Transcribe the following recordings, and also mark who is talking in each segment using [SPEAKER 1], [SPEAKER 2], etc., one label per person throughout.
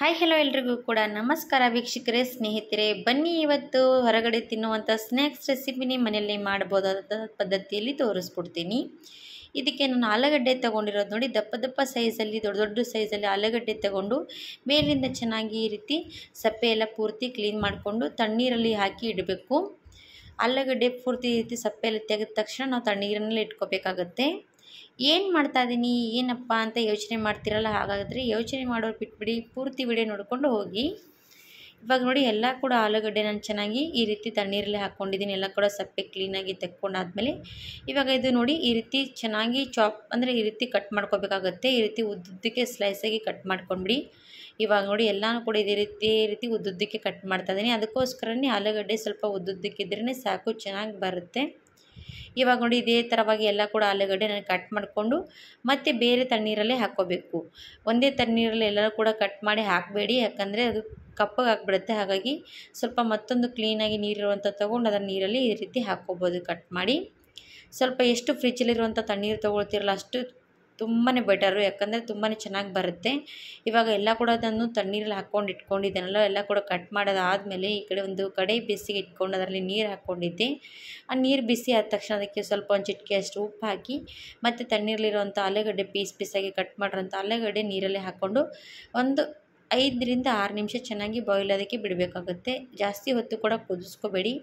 [SPEAKER 1] Hi hello ಎಲ್ರಿಗೂ ಕೂಡ ನಮಸ್ಕಾರ ವೀಕ್ಷಕರೇ, ಸ್ನೇಹಿತರೆ. ಬನ್ನಿ ಇವತ್ತು ಹೊರಗಡೆ ತಿನ್ನುವಂಥ ಸ್ನ್ಯಾಕ್ಸ್ ರೆಸಿಪಿನಿ ಮನೆಯಲ್ಲಿ ಮಾಡಬಹುದಾದ ಪದ್ಧತಿಯಲ್ಲಿ ತೋರಿಸ್ಕೊಡ್ತೀನಿ. ಇದಕ್ಕೆ ನಾನು ಆಲೂಗಡ್ಡೆ ತೊಗೊಂಡಿರೋದು ನೋಡಿ, ದಪ್ಪ ದಪ್ಪ ಸೈಜಲ್ಲಿ ದೊಡ್ಡ ದೊಡ್ಡ ಸೈಜಲ್ಲಿ ಆಲೂಗಡ್ಡೆ ತೊಗೊಂಡು ಮೇಲಿಂದ ಚೆನ್ನಾಗಿ ಈ ರೀತಿ ಸಪ್ಪೆ ಎಲ್ಲ ಪೂರ್ತಿ ಕ್ಲೀನ್ ಮಾಡಿಕೊಂಡು ತಣ್ಣೀರಲ್ಲಿ ಹಾಕಿ ಇಡಬೇಕು. ಆಲೂಗಡ್ಡೆ ಪೂರ್ತಿ ಈ ರೀತಿ ಸಪ್ಪೆ ಎಲ್ಲ ತೆಗೆದ ತಕ್ಷಣ ನಾವು ತಣ್ಣೀರಿನಲ್ಲಿ ಇಟ್ಕೋಬೇಕಾಗತ್ತೆ. ಏನು ಮಾಡ್ತಾ ಇದ್ದೀನಿ ಏನಪ್ಪ ಅಂತ ಯೋಚನೆ ಮಾಡ್ತಿರಲ್ಲ, ಹಾಗಾದರೆ ಯೋಚನೆ ಮಾಡೋರು ಬಿಟ್ಬಿಡಿ, ಪೂರ್ತಿ ವಿಡಿಯೋ ನೋಡಿಕೊಂಡು ಹೋಗಿ. ಇವಾಗ ನೋಡಿ ಎಲ್ಲ ಕೂಡ ಆಲೂಗಡ್ಡೆ ನಾನು ಚೆನ್ನಾಗಿ ಈ ರೀತಿ ತಣ್ಣೀರಲ್ಲಿ ಹಾಕ್ಕೊಂಡಿದ್ದೀನಿ. ಎಲ್ಲ ಕೂಡ ಸಪ್ಪೆ ಕ್ಲೀನಾಗಿ ತೆಕ್ಕೊಂಡಾದ್ಮೇಲೆ ಇವಾಗ ಇದು ನೋಡಿ ಈ ರೀತಿ ಚೆನ್ನಾಗಿ ಚಾಪ್ ಅಂದರೆ ಈ ರೀತಿ ಕಟ್ ಮಾಡ್ಕೋಬೇಕಾಗತ್ತೆ. ಈ ರೀತಿ ಉದ್ದುದ್ದಕ್ಕೆ ಸ್ಲೈಸಾಗಿ ಕಟ್ ಮಾಡ್ಕೊಂಡ್ಬಿಡಿ. ಇವಾಗ ನೋಡಿ ಎಲ್ಲನೂ ಕೂಡ ಇದೇ ರೀತಿ ಉದ್ದುದ್ದಕ್ಕೆ ಕಟ್ ಮಾಡ್ತಾ ಇದ್ದೀನಿ. ಅದಕ್ಕೋಸ್ಕರನೇ ಆಲೂಗಡ್ಡೆ ಸ್ವಲ್ಪ ಉದ್ದುದ್ದಕ್ಕಿದ್ರೇ ಸಾಕು, ಚೆನ್ನಾಗಿ ಬರುತ್ತೆ. ಇವಾಗ ನೋಡಿ ಇದೇ ಥರವಾಗಿ ಎಲ್ಲ ಕೂಡ ಆಲೂಗಡ್ಡೆ ನಾನು ಕಟ್ ಮಾಡಿಕೊಂಡು ಮತ್ತೆ ಬೇರೆ ತಣ್ಣೀರಲ್ಲೇ ಹಾಕ್ಕೋಬೇಕು. ಒಂದೇ ತಣ್ಣೀರಲ್ಲಿ ಎಲ್ಲರೂ ಕೂಡ ಕಟ್ ಮಾಡಿ ಹಾಕಬೇಡಿ, ಯಾಕಂದರೆ ಅದು ಕಪ್ಪಗೆ ಆಗಿಬಿಡುತ್ತೆ. ಹಾಗಾಗಿ ಸ್ವಲ್ಪ ಮತ್ತೊಂದು ಕ್ಲೀನಾಗಿ ನೀರಿರುವಂಥ ತೊಗೊಂಡು ಅದರ ನೀರಲ್ಲಿ ಈ ರೀತಿ ಹಾಕ್ಕೋಬೋದು ಕಟ್ ಮಾಡಿ. ಸ್ವಲ್ಪ ಎಷ್ಟು ಫ್ರಿಜ್ಜಲ್ಲಿರುವಂಥ ತಣ್ಣೀರು ತೊಗೊಳ್ತಿರಲ್ಲ ಅಷ್ಟು ತುಂಬಾ ಬೆಟರು, ಯಾಕಂದರೆ ತುಂಬಾ ಚೆನ್ನಾಗಿ ಬರುತ್ತೆ. ಇವಾಗ ಎಲ್ಲ ಕೂಡ ನಾನು ತಣ್ಣೀರಲ್ಲಿ ಹಾಕ್ಕೊಂಡು ಇಟ್ಕೊಂಡಿದ್ದೇನಲ್ಲ, ಎಲ್ಲ ಕೂಡ ಕಟ್ ಮಾಡೋದಾದಮೇಲೆ ಈ ಕಡೆ ಒಂದು ಕಡೆ ಬಿಸಿಗೆ ಇಟ್ಕೊಂಡು ಅದರಲ್ಲಿ ನೀರು ಹಾಕ್ಕೊಂಡಿದ್ದೆ. ಆ ನೀರು ಬಿಸಿ ಆದ ತಕ್ಷಣ ಅದಕ್ಕೆ ಸ್ವಲ್ಪ ಒಂದು ಚಿಟಿಕೆ ಅಷ್ಟು ಉಪ್ಪು ಹಾಕಿ ಮತ್ತು ತಣ್ಣೀರಲ್ಲಿರುವಂಥ ಆಲೂಗಡ್ಡೆ ಪೀಸಾಗಿ ಕಟ್ ಮಾಡಿರೋಂಥ ಆಲೂಗಡ್ಡೆ ನೀರಲ್ಲೇ ಹಾಕ್ಕೊಂಡು ಒಂದು 5ರಿಂದ 6 ನಿಮಿಷ ಚೆನ್ನಾಗಿ ಬಾಯ್ಲ್ ಅದಕ್ಕೆ ಬಿಡಬೇಕಾಗುತ್ತೆ. ಜಾಸ್ತಿ ಹೊತ್ತು ಕೂಡ ಕುದಿಸ್ಕೋಬೇಡಿ,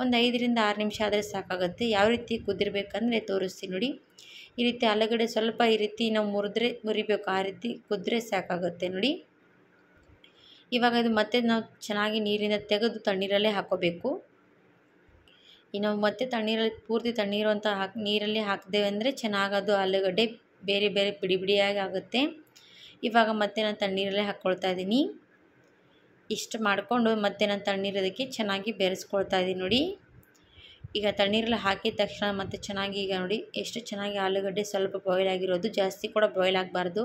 [SPEAKER 1] ಒಂದು 5ರಿಂದ 6 ನಿಮಿಷ ಆದರೆ ಸಾಕಾಗುತ್ತೆ. ಯಾವ ರೀತಿ ಕುದಿರಬೇಕಂದ್ರೆ ತೋರಿಸ್ತೀನಿ ನೋಡಿ. ಈ ರೀತಿ ಆಲೂಗಡ್ಡೆ ಸ್ವಲ್ಪ ಈ ರೀತಿ ನಾವು ಮುರಿಬೇಕು, ಆ ರೀತಿ ಕುದ್ರೆ ಸಾಕಾಗುತ್ತೆ ನೋಡಿ. ಇವಾಗ ಇದು ಮತ್ತೆ ನಾವು ಚೆನ್ನಾಗಿ ನೀರಿಂದ ತೆಗೆದು ತಣ್ಣೀರಲ್ಲೇ ಹಾಕೋಬೇಕು. ಇನ್ನು ಮತ್ತೆ ತಣ್ಣೀರಲ್ಲಿ ಪೂರ್ತಿ ತಣ್ಣೀರು ಅಂತ ನೀರಲ್ಲಿ ಹಾಕಿದೇವೆ ಅಂದರೆ ಚೆನ್ನಾಗದು ಆಲೂಗಡ್ಡೆ ಬೇರೆ ಬೇರೆ ಬಿಡಿ ಬಿಡಿಯಾಗಿ ಆಗುತ್ತೆ. ಇವಾಗ ಮತ್ತೆ ನಾನು ತಣ್ಣೀರಲ್ಲೇ ಹಾಕ್ಕೊಳ್ತಾ ಇದ್ದೀನಿ. ಇಷ್ಟು ಮಾಡಿಕೊಂಡು ಮತ್ತೆ ನಾನು ತಣ್ಣೀರದಕ್ಕೆ ಚೆನ್ನಾಗಿ ಬೆರೆಸ್ಕೊಳ್ತಾ ಇದ್ದೀನಿ ನೋಡಿ. ಈಗ ತಣ್ಣೀರಲ್ಲಿ ಹಾಕಿದ ತಕ್ಷಣ ಮತ್ತೆ ಚೆನ್ನಾಗಿ ಈಗ ನೋಡಿ ಎಷ್ಟು ಚೆನ್ನಾಗಿ ಆಲೂಗಡ್ಡೆ ಸ್ವಲ್ಪ ಬಾಯ್ಲ್ ಆಗಿರೋದು, ಜಾಸ್ತಿ ಕೂಡ ಬಾಯ್ಲ್ ಆಗಬಾರ್ದು.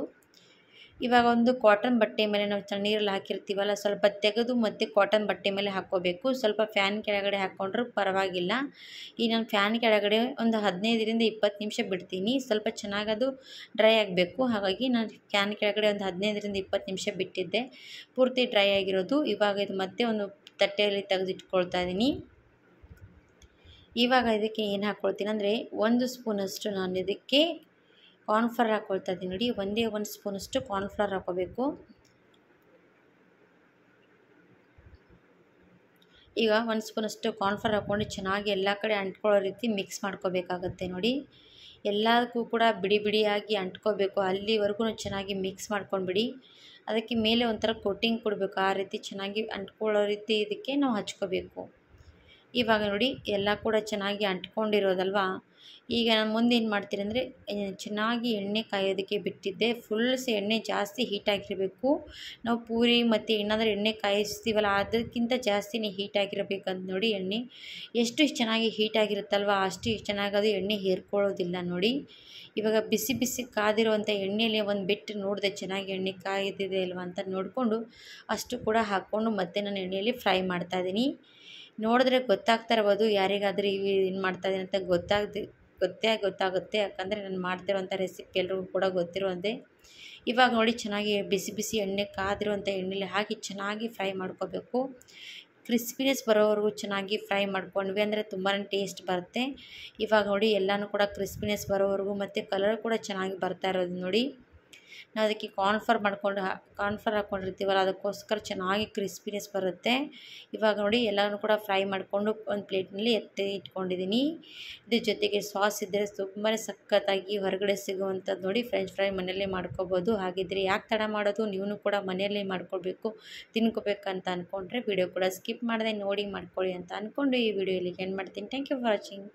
[SPEAKER 1] ಇವಾಗ ಒಂದು ಕಾಟನ್ ಬಟ್ಟೆ ಮೇಲೆ ನಾವು ತಣ್ಣೀರಲ್ಲಿ ಹಾಕಿರ್ತೀವಲ್ಲ, ಸ್ವಲ್ಪ ತೆಗೆದು ಮತ್ತು ಕಾಟನ್ ಬಟ್ಟೆ ಮೇಲೆ ಹಾಕ್ಕೋಬೇಕು. ಸ್ವಲ್ಪ ಫ್ಯಾನ್ ಕೆಳಗಡೆ ಹಾಕ್ಕೊಂಡ್ರೂ ಪರವಾಗಿಲ್ಲ. ಈಗ ನಾನು ಫ್ಯಾನ್ ಕೆಳಗಡೆ ಒಂದು 15ರಿಂದ 20 ನಿಮಿಷ ಬಿಡ್ತೀನಿ. ಸ್ವಲ್ಪ ಚೆನ್ನಾಗದು ಡ್ರೈ ಆಗಬೇಕು. ಹಾಗಾಗಿ ನಾನು ಫ್ಯಾನ್ ಕೆಳಗಡೆ ಒಂದು 15ರಿಂದ 20 ನಿಮಿಷ ಬಿಟ್ಟಿದ್ದೆ, ಪೂರ್ತಿ ಡ್ರೈ ಆಗಿರೋದು. ಇವಾಗ ಇದು ಮತ್ತೆ ಒಂದು ತಟ್ಟೆಯಲ್ಲಿ ತೆಗೆದಿಟ್ಕೊಳ್ತಾ ಇದ್ದೀನಿ. ಇವಾಗ ಇದಕ್ಕೆ ಏನು ಹಾಕ್ಕೊಳ್ತೀನಿ ಅಂದರೆ 1 ಸ್ಪೂನಷ್ಟು ನಾನು ಇದಕ್ಕೆ ಕಾರ್ನ್ಫ್ಲವರ್ ಹಾಕ್ಕೊಳ್ತಾ ಇದ್ದೀನಿ ನೋಡಿ. ಒಂದೇ 1 ಸ್ಪೂನಷ್ಟು ಕಾರ್ನ್ಫ್ಲವರ್ ಹಾಕ್ಕೋಬೇಕು. ಈಗ 1 ಸ್ಪೂನಷ್ಟು ಕಾರ್ನ್ಫ್ಲವರ್ ಹಾಕ್ಕೊಂಡು ಚೆನ್ನಾಗಿ ಎಲ್ಲ ಕಡೆ ಅಂಟ್ಕೊಳ್ಳೋ ರೀತಿ ಮಿಕ್ಸ್ ಮಾಡ್ಕೋಬೇಕಾಗತ್ತೆ ನೋಡಿ. ಎಲ್ಲದಕ್ಕೂ ಕೂಡ ಬಿಡಿ ಬಿಡಿಯಾಗಿ ಅಂಟ್ಕೋಬೇಕು, ಅಲ್ಲಿವರೆಗೂ ಚೆನ್ನಾಗಿ ಮಿಕ್ಸ್ ಮಾಡ್ಕೊಂಡ್ಬಿಡಿ. ಅದಕ್ಕೆ ಮೇಲೆ ಒಂಥರ ಕೋಟಿಂಗ್ ಕೊಡಬೇಕು, ಆ ರೀತಿ ಚೆನ್ನಾಗಿ ಅಂಟ್ಕೊಳ್ಳೋ ರೀತಿ ಇದಕ್ಕೆ ನಾವು ಹಚ್ಕೋಬೇಕು. ಇವಾಗ ನೋಡಿ ಎಲ್ಲ ಕೂಡ ಚೆನ್ನಾಗಿ ಅಂಟ್ಕೊಂಡಿರೋದಲ್ವ. ಈಗ ನಾನು ಮುಂದೆ ಏನು ಮಾಡ್ತೀನಿ ಅಂದರೆ ಚೆನ್ನಾಗಿ ಎಣ್ಣೆ ಕಾಯೋದಕ್ಕೆ ಬಿಟ್ಟಿದ್ದೆ. ಎಣ್ಣೆ ಜಾಸ್ತಿ ಹೀಟಾಗಿರಬೇಕು. ನಾವು ಪೂರಿ ಮತ್ತು ಏನಾದರೂ ಎಣ್ಣೆ ಕಾಯಿಸ್ತೀವಲ್ಲ ಅದಕ್ಕಿಂತ ಜಾಸ್ತಿನೇ ಹೀಟಾಗಿರಬೇಕಂತ ನೋಡಿ. ಎಣ್ಣೆ ಎಷ್ಟು ಚೆನ್ನಾಗಿ ಹೀಟಾಗಿರುತ್ತಲ್ವ ಅಷ್ಟು ಚೆನ್ನಾಗಿ ಅದು ಎಣ್ಣೆ ಹೀರ್ಕೊಳ್ಳೋದಿಲ್ಲ ನೋಡಿ. ಇವಾಗ ಬಿಸಿ ಬಿಸಿ ಕಾದಿರುವಂಥ ಎಣ್ಣೆಯಲ್ಲಿ ಒಂದು ಬಿಟ್ಟು ನೋಡಿದೆ ಚೆನ್ನಾಗಿ ಎಣ್ಣೆ ಕಾಯ್ದಿದೆ ಅಲ್ವ ಅಂತ ನೋಡಿಕೊಂಡು ಅಷ್ಟು ಕೂಡ ಹಾಕ್ಕೊಂಡು ಮತ್ತೆ ನಾನು ಎಣ್ಣೆಯಲ್ಲಿ ಫ್ರೈ ಮಾಡ್ತಾಯಿದ್ದೀನಿ. ನೋಡಿದ್ರೆ ಗೊತ್ತಾಗ್ತಾ ಇರ್ಬೋದು ಯಾರಿಗಾದರೂ ಏನು ಮಾಡ್ತಾಯಿದ್ದೀನಿ ಅಂತ ಗೊತ್ತಾಗುತ್ತೆ, ಯಾಕಂದರೆ ನಾನು ಮಾಡ್ತಿರೋಂಥ ರೆಸಿಪಿ ಎಲ್ರಿಗೂ ಕೂಡ ಗೊತ್ತಿರುವಂತೆ. ಇವಾಗ ನೋಡಿ ಚೆನ್ನಾಗಿ ಬಿಸಿ ಬಿಸಿ ಎಣ್ಣೆ ಕಾದಿರುವಂಥ ಎಣ್ಣೆಲಿ ಹಾಕಿ ಚೆನ್ನಾಗಿ ಫ್ರೈ ಮಾಡ್ಕೋಬೇಕು. ಕ್ರಿಸ್ಪಿನೆಸ್ ಬರೋವರೆಗೂ ಚೆನ್ನಾಗಿ ಫ್ರೈ ಮಾಡ್ಕೊಂಡ್ವಿ ಅಂದರೆ ತುಂಬಾ ಟೇಸ್ಟ್ ಬರುತ್ತೆ. ಇವಾಗ ನೋಡಿ ಎಲ್ಲನೂ ಕೂಡ ಕ್ರಿಸ್ಪಿನೆಸ್ ಬರೋವರೆಗೂ ಮತ್ತು ಕಲರ್ ಕೂಡ ಚೆನ್ನಾಗಿ ಬರ್ತಾ ಇರೋದು ನೋಡಿ. ನಾವು ಅದಕ್ಕೆ ಕಾರ್ನ್ಫ್ಲವರ್ ಹಾಕ್ಕೊಂಡಿರ್ತೀವಲ್ಲ ಅದಕ್ಕೋಸ್ಕರ ಚೆನ್ನಾಗಿ ಕ್ರಿಸ್ಪಿನೆಸ್ ಬರುತ್ತೆ. ಇವಾಗ ನೋಡಿ ಎಲ್ಲನೂ ಕೂಡ ಫ್ರೈ ಮಾಡಿಕೊಂಡು ಒಂದು ಪ್ಲೇಟ್ನಲ್ಲಿ ಎತ್ತಿ ಇಟ್ಕೊಂಡಿದ್ದೀನಿ. ಇದ್ರ ಜೊತೆಗೆ ಸಾಸ್ ಇದ್ದರೆ ತುಂಬಾ ಸಖತ್ತಾಗಿ ಹೊರಗಡೆ ಸಿಗುವಂಥದ್ದು ನೋಡಿ ಫ್ರೆಂಚ್ ಫ್ರೈ ಮನೆಯಲ್ಲೇ ಮಾಡ್ಕೋಬೋದು. ಹಾಗಿದ್ದರೆ ಯಾಕೆ ತಡ ಮಾಡೋದು, ನೀವು ಕೂಡ ಮನೆಯಲ್ಲೇ ಮಾಡ್ಕೊಳ್ಬೇಕು, ತಿನ್ಕೋಬೇಕಂತ ಅಂದ್ಕೊಂಡ್ರೆ ವಿಡಿಯೋ ಕೂಡ ಸ್ಕಿಪ್ ಮಾಡದೆ ನೋಡಿ ಮಾಡ್ಕೊಳ್ಳಿ ಅಂತ ಅಂದ್ಕೊಂಡು ಈ ವಿಡಿಯೋ ಇಲ್ಲಿಗೆ ಎಂಡ್ ಮಾಡ್ತೀನಿ. Thank you for watching.